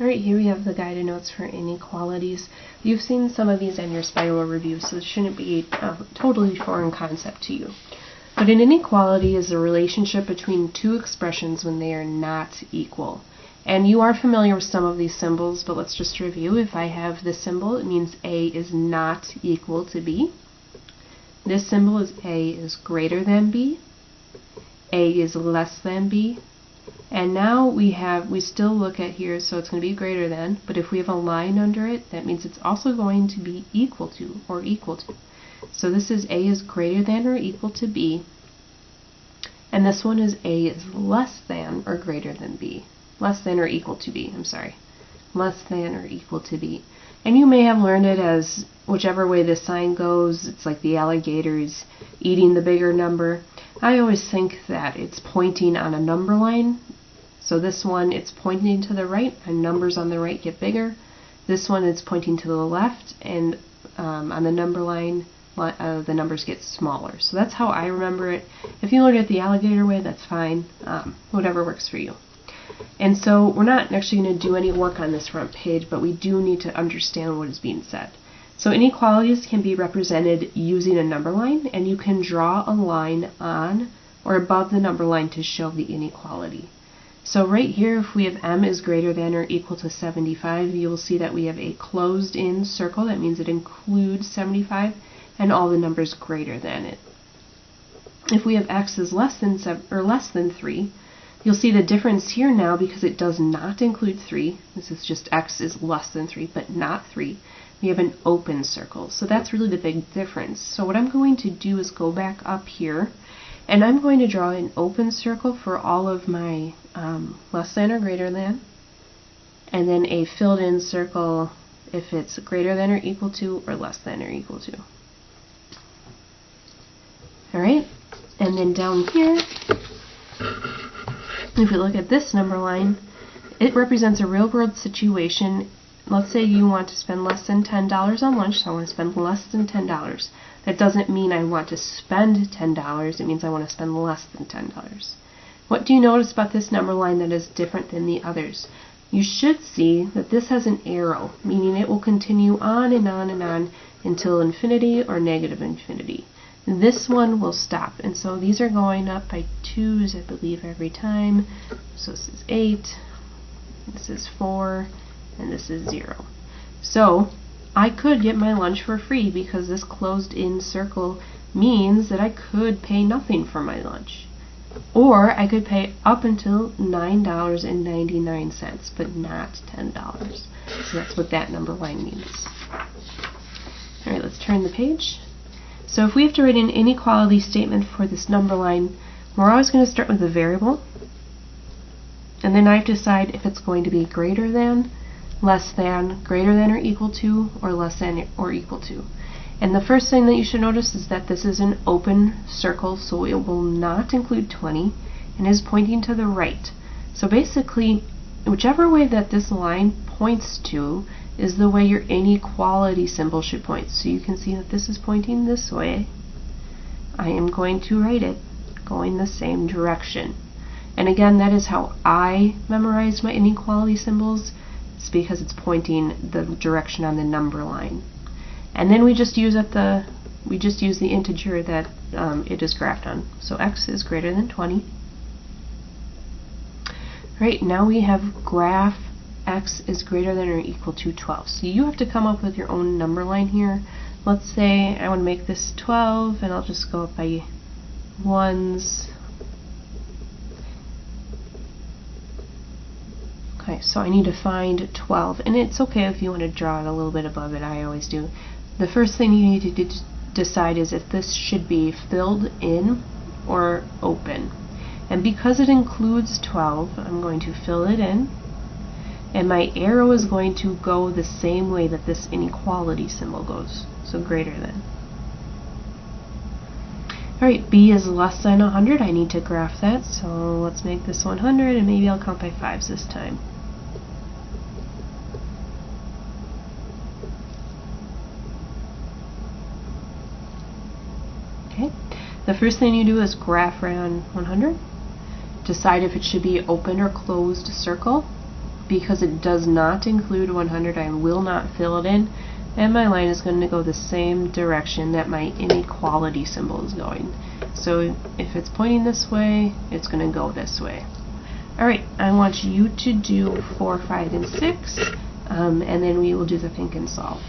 Alright, here we have the guided notes for inequalities. You've seen some of these in your spiral review, so it shouldn't be a totally foreign concept to you. But an inequality is a relationship between two expressions when they are not equal. And you are familiar with some of these symbols, but let's just review. If I have this symbol, it means A is not equal to B. This symbol is A is greater than B. A is less than B. And now we still look at here, so it's going to be greater than, but if we have a line under it, that means it's also going to be equal to, or equal to. So this is A is greater than or equal to B, and this one is A is less than or greater than B. Less than or equal to B, I'm sorry. Less than or equal to B. And you may have learned it as whichever way this sign goes, it's like the alligators eating the bigger number. I always think that it's pointing on a number line. So this one, it's pointing to the right, and numbers on the right get bigger. This one is pointing to the left, and on the number line, the numbers get smaller. So that's how I remember it. If you learn it the alligator way, that's fine. Whatever works for you. And so we're not actually going to do any work on this front page, but we do need to understand what is being said. So inequalities can be represented using a number line, and you can draw a line on or above the number line to show the inequality. So right here, if we have m is greater than or equal to 75, you will see that we have a closed-in circle. That means it includes 75 and all the numbers greater than it. If we have x is less than 3, you'll see the difference here now because it does not include 3. This is just x is less than 3, but not 3. We have an open circle. So that's really the big difference. So what I'm going to do is go back up here, and I'm going to draw an open circle for all of my less than or greater than, and then a filled in circle if it's greater than or equal to or less than or equal to. Alright, and then down here, if we look at this number line, it represents a real world situation. Let's say you want to spend less than $10 on lunch, so I want to spend less than $10. That doesn't mean I want to spend $10, it means I want to spend less than $10. What do you notice about this number line that is different than the others? You should see that this has an arrow, meaning it will continue on and on and on until infinity or negative infinity. This one will stop, and so these are going up by 2s, I believe, every time. So this is 8, this is 4, and this is 0. So I could get my lunch for free because this closed-in circle means that I could pay nothing for my lunch. Or I could pay up until $9.99, but not $10. So that's what that number line means. Alright, let's turn the page. So if we have to write an inequality statement for this number line, we're always going to start with a variable. And then I have to decide if it's going to be greater than, less than, greater than or equal to, or less than or equal to. And the first thing that you should notice is that this is an open circle, so it will not include 20, and is pointing to the right. So basically, whichever way that this line points to is the way your inequality symbol should point. So you can see that this is pointing this way. I am going to write it going the same direction. And again, that is how I memorize my inequality symbols. It's because it's pointing the direction on the number line. And then we just use the integer that it is graphed on. So x is greater than 20. Right, now we have graph x is greater than or equal to 12. So you have to come up with your own number line here. Let's say I want to make this 12, and I'll just go up by 1s. Okay, so I need to find 12, and it's okay if you want to draw it a little bit above it. I always do. The first thing you need to decide is if this should be filled in or open. And because it includes 12, I'm going to fill it in, and my arrow is going to go the same way that this inequality symbol goes, so greater than. Alright, b is less than 100. I need to graph that, so let's make this 100, and maybe I'll count by 5s this time. Okay, the first thing you do is graph around 100. Decide if it should be open or closed circle. because it does not include 100, I will not fill it in, and my line is going to go the same direction that my inequality symbol is going. So if it's pointing this way, it's going to go this way. Alright, I want you to do 4, 5, and 6, and then we will do the think and solve.